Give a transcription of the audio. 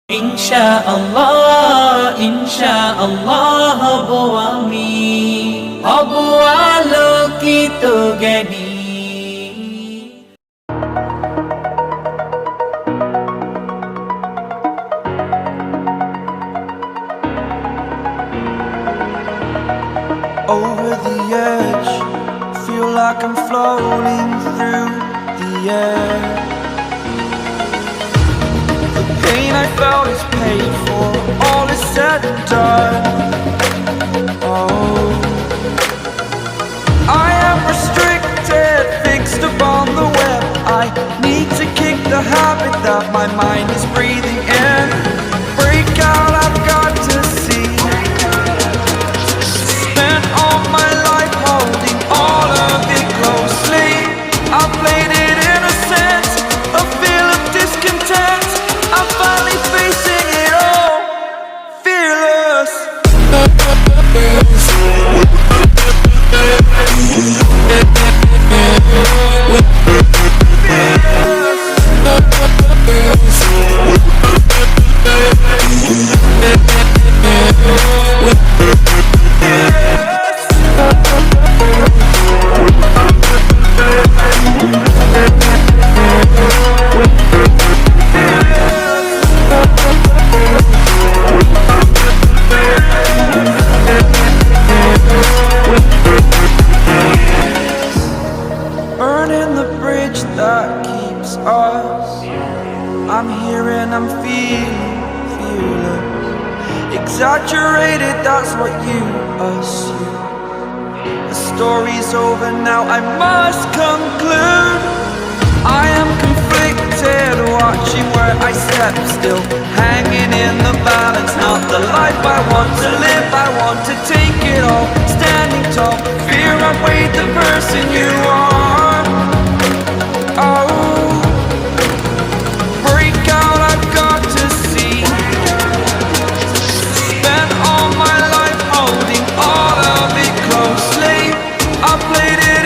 Insha'Allah, Insha'Allah হবো আমি, হবো আলোকিত জ্ঞানী। Over the edge, feel like I'm floating through the air. The pain I felt is paid for, all is said and done. Oh, I am restricted, fixed upon the web. I need to kick the habit that my mind is breathing in. Break out, I've got to see. Spent all my life holding all of it closely. I played it innocent, a feel of discontent. I'm finally facing it all, fearless. Burning the bridge that keeps us. I'm here and I'm feeling fearless. Exaggerated, that's what you assume. The story's over now, I must conclude. I am conflicted, watching where I step still, hanging in the balance. Not the life I want to live, I want to take it all. Standing tall, fear I've weighed the person you are. Oh, break out, I've got to see. Spent all my life holding all of it closely. I played it